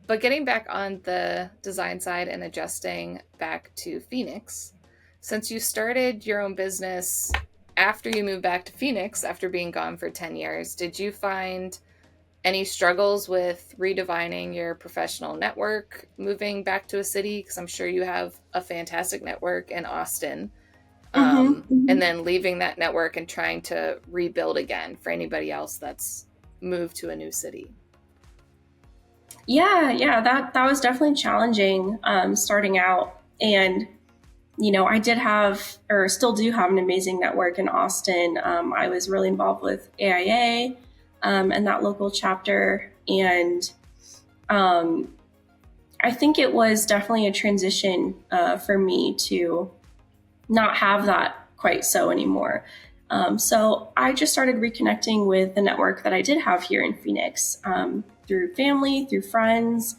But getting back on the design side and adjusting back to Phoenix, since you started your own business after you moved back to Phoenix after being gone for 10 years, did you find any struggles with redefining your professional network moving back to a city? Because I'm sure you have a fantastic network in Austin. And Hmm. then leaving that network and trying to rebuild again for anybody else that's moved to a new city. Yeah, that was definitely challenging starting out. And I did have, or still do have, an amazing network in Austin. I was really involved with AIA and that local chapter. And um, I think it was definitely a transition for me to not have that quite so anymore. So I just started reconnecting with the network that I did have here in Phoenix through family, through friends.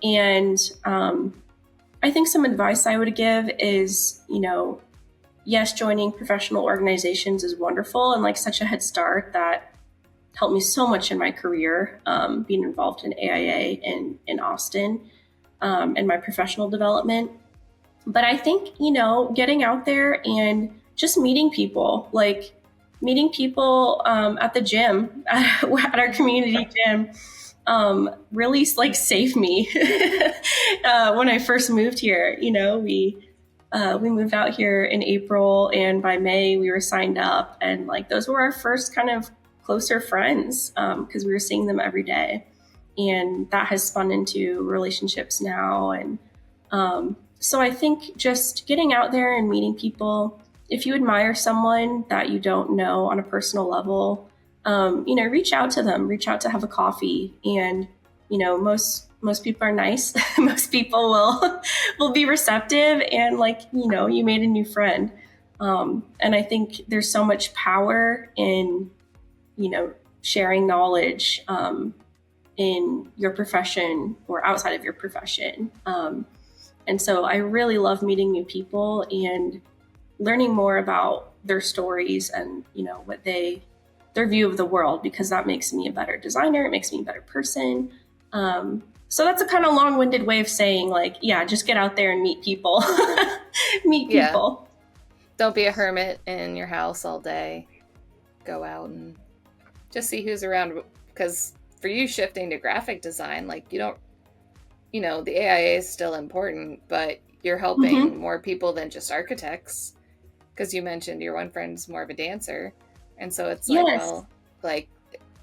And I think some advice I would give is, yes, joining professional organizations is wonderful and like such a head start that helped me so much in my career, being involved in AIA in Austin and my professional development. But I think, getting out there and just meeting people, like meeting people at the gym, at our community gym, really like saved me when I first moved here. We moved out here in April, and by May we were signed up, and like those were our first kind of closer friends because we were seeing them every day, and that has spun into relationships now. And so I think just getting out there and meeting people. If you admire someone that you don't know on a personal level, reach out to them, reach out to have a coffee. And, most people are nice. Most people will be receptive, and like, you made a new friend. And I think there's so much power in, sharing knowledge in your profession or outside of your profession. And so I really love meeting new people and learning more about their stories and, what their view of the world, because that makes me a better designer. It makes me a better person. So that's a kind of long-winded way of saying, like, yeah, just get out there and meet people. Meet Yeah. people. Don't be a hermit in your house all day. Go out and just see who's around. Because for you, shifting to graphic design, like you don't, the AIA is still important, but you're helping Mm-hmm. more people than just architects. Because you mentioned your one friend's more of a dancer. And so it's like, Yes. well, like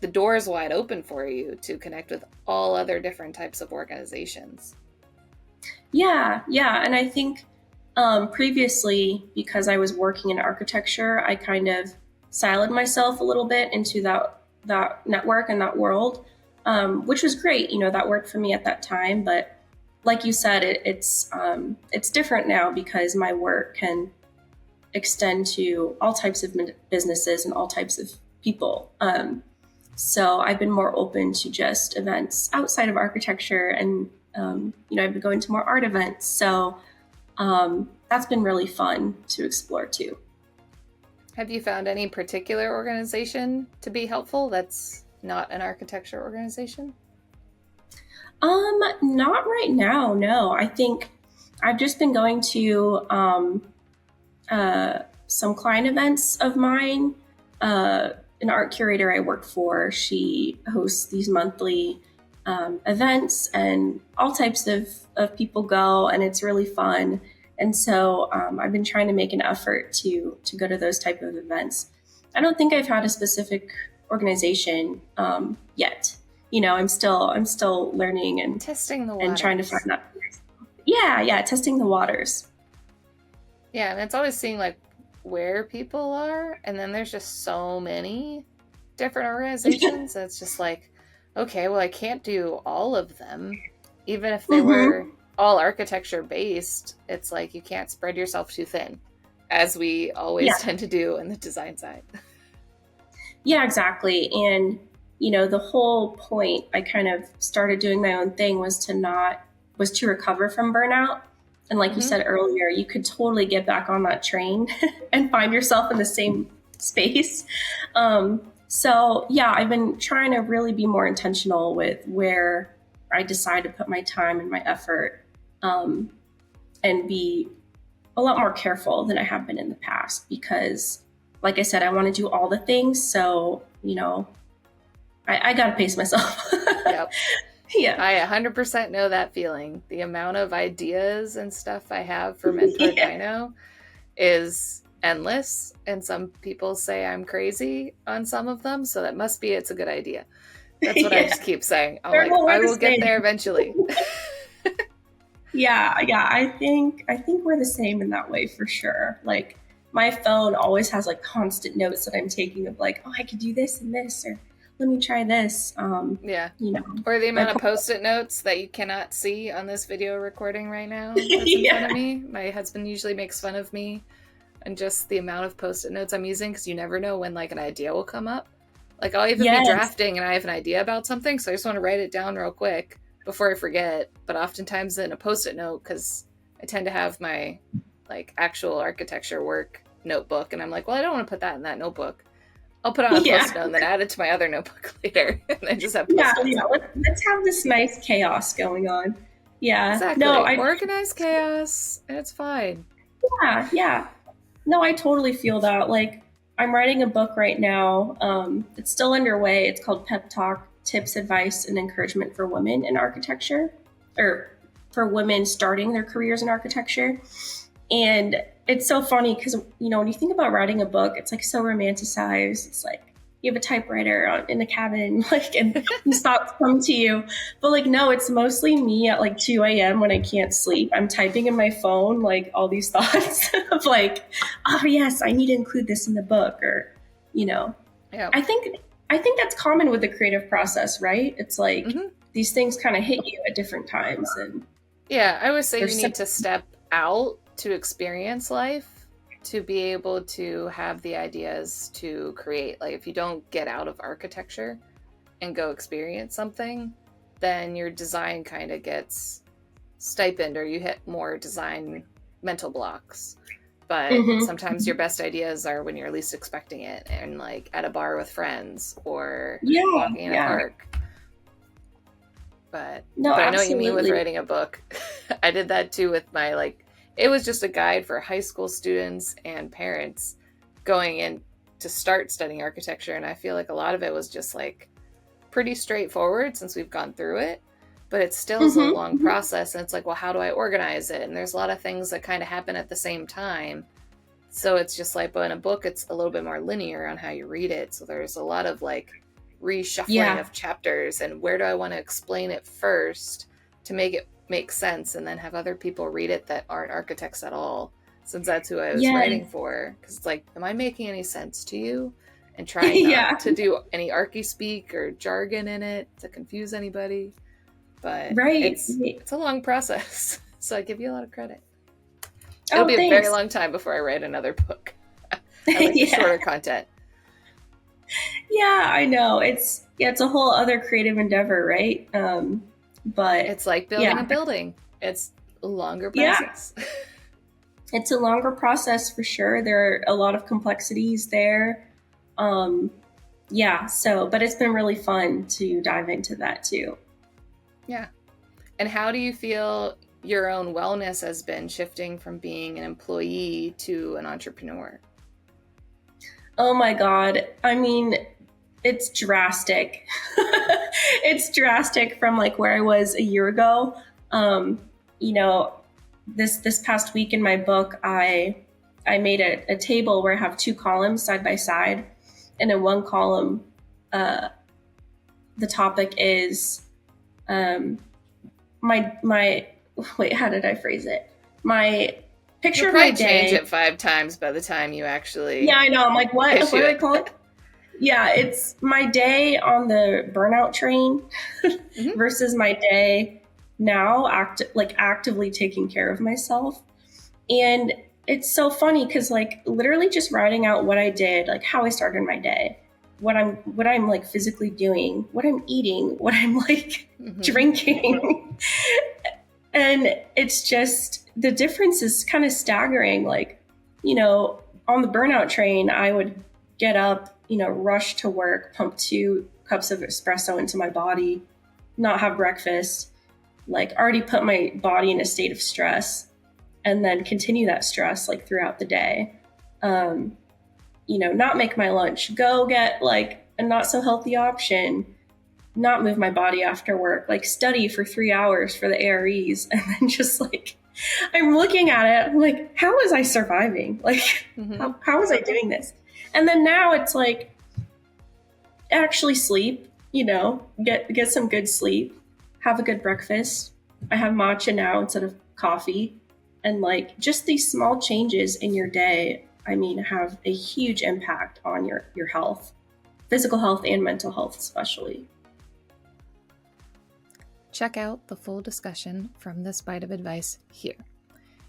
the door is wide open for you to connect with all other different types of organizations. Yeah. And I think previously, because I was working in architecture, I kind of siloed myself a little bit into that network and that world, which was great. That worked for me at that time. But like you said, it's different now because my work can extend to all types of businesses and all types of people. So I've been more open to just events outside of architecture, and I've been going to more art events. So that's been really fun to explore too. Have you found any particular organization to be helpful that's not an architecture organization? Not right now. No, I think I've just been going to some client events of mine. An art curator I work for, she hosts these monthly events, and all types of people go, and it's really fun. And so I've been trying to make an effort to go to those type of events. I don't think I've had a specific organization yet. I'm still learning Testing the and trying to find waters. that. Yeah, testing the waters. Yeah, and it's always seeing like where people are, and then there's just so many different organizations. It's just like, okay, well, I can't do all of them, even if they were Hmm. all architecture based. It's like you can't spread yourself too thin, as we always Yeah, tend to do in the design side. yeah, exactly. And the whole point I kind of started doing my own thing was to recover from burnout. And like you Mm-hmm. said earlier, you could totally get back on that train and find yourself in the same space. So yeah, I've been trying to really be more intentional with where I decide to put my time and my effort and be a lot more careful than I have been in the past because, like I said, I want to do all the things. So, I got to pace myself. Yep. Yeah. I 100% know that feeling. The amount of ideas and stuff I have for Yeah. mentorDINO is endless, and some people say I'm crazy on some of them, so that must be it's a good idea. That's what I Yeah. just keep saying. I'm They're like, all I the will get same. there eventually. Yeah, I think we're the same in that way for sure. Like my phone always has like constant notes that I'm taking of like, oh, I could do this and this, or let me try this. Yeah. You know, Or the my amount of post-it notes that you cannot see on this video recording right now that's in front yeah, of me. My husband usually makes fun of me and just the amount of post-it notes I'm using because you never know when like an idea will come up. Like I'll even be yes, drafting and I have an idea about something, so I just want to write it down real quick before I forget. But oftentimes in a post-it note, because I tend to have my like actual architecture work notebook, and I'm like, well, I don't want to put that in that notebook. I'll put on a yeah, post-it note and then add it to my other notebook later, and then just have yeah, post-it notes yeah. everywhere. Let's have this nice chaos going on. Yeah, no, Exactly. Organized chaos, and it's fine. yeah. No, I totally feel that. Like, I'm writing a book right now. It's still underway. It's called Pep Talk Tips, Advice, and Encouragement for Women in Architecture, or for women starting their careers in architecture. And it's so funny because, when you think about writing a book, it's like so romanticized. It's like you have a typewriter in the cabin, like, and these thoughts come to you. But like, no, it's mostly me at like 2 a.m. when I can't sleep. I'm typing in my phone, like all these thoughts of like, oh yes, I need to include this in the book, or, you know, Yeah. I think that's common with the creative process, right? It's like these things kind of hit you at different times, and Yeah, I would say you there's so need to step out to experience life to be able to have the ideas to create. Like, if you don't get out of architecture and go experience something, then your design kind of gets stipend or you hit more design mental blocks. But sometimes your best ideas are when you're least expecting it, and like at a bar with friends or yeah, walking in a yeah. park. But No, I know what you mean with absolutely. writing a book. I did that too with my it was just a guide for high school students and parents going in to start studying architecture, and I feel like a lot of it was just like pretty straightforward since we've gone through it, but it still is a long process, and it's like, well, how do I organize it? And there's a lot of things that kind of happen at the same time. So it's just like, but in a book, it's a little bit more linear on how you read it. So there's a lot of like reshuffling of chapters and where do I want to explain it first to make it make sense, and then have other people read it that aren't architects at all, since that's who I was writing for. Because it's like, am I making any sense to you? And trying not to do any archy speak or jargon in it to confuse anybody. But it's a long process. So I give you a lot of credit. It'll be a very long time before I write another book. I like the shorter content. Yeah, I know. It's a whole other creative endeavor, right? But it's like building a building. It's a longer process. Yeah. It's a longer process for sure. There are a lot of complexities there. But it's been really fun to dive into that too. Yeah. And how do you feel your own wellness has been shifting from being an employee to an entrepreneur? Oh my God. I mean, it's drastic. It's drastic from like where I was a year ago. This past week in my book, I made a table where I have two columns side by side, and in one column, the topic is my wait, how did I phrase it? My picture of my day. Change it 5 times by the time you actually. Yeah, I know. I'm like, what do I call it? Yeah, it's my day on the burnout train versus my day now, actively taking care of myself. And it's so funny because like literally just writing out what I did, like how I started my day, what I'm like physically doing, what I'm eating, what I'm like drinking. And it's just, the difference is kind of staggering. Like, on the burnout train, I would get up, rush to work, pump 2 cups of espresso into my body, not have breakfast, like already put my body in a state of stress, and then continue that stress like throughout the day. Not make my lunch, go get like a not so healthy option, not move my body after work, like study for 3 hours for the AREs, and then just like I'm looking at it, I'm like, how was I surviving? Like, how was I doing this? And then now it's like, actually sleep, get some good sleep, have a good breakfast. I have matcha now instead of coffee. And like just these small changes in your day, I mean, have a huge impact on your health, physical health and mental health, especially. Check out the full discussion from this bite of advice here.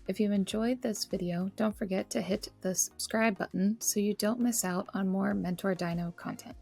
If you enjoyed this video, don't forget to hit the subscribe button so you don't miss out on more mentorDINO content.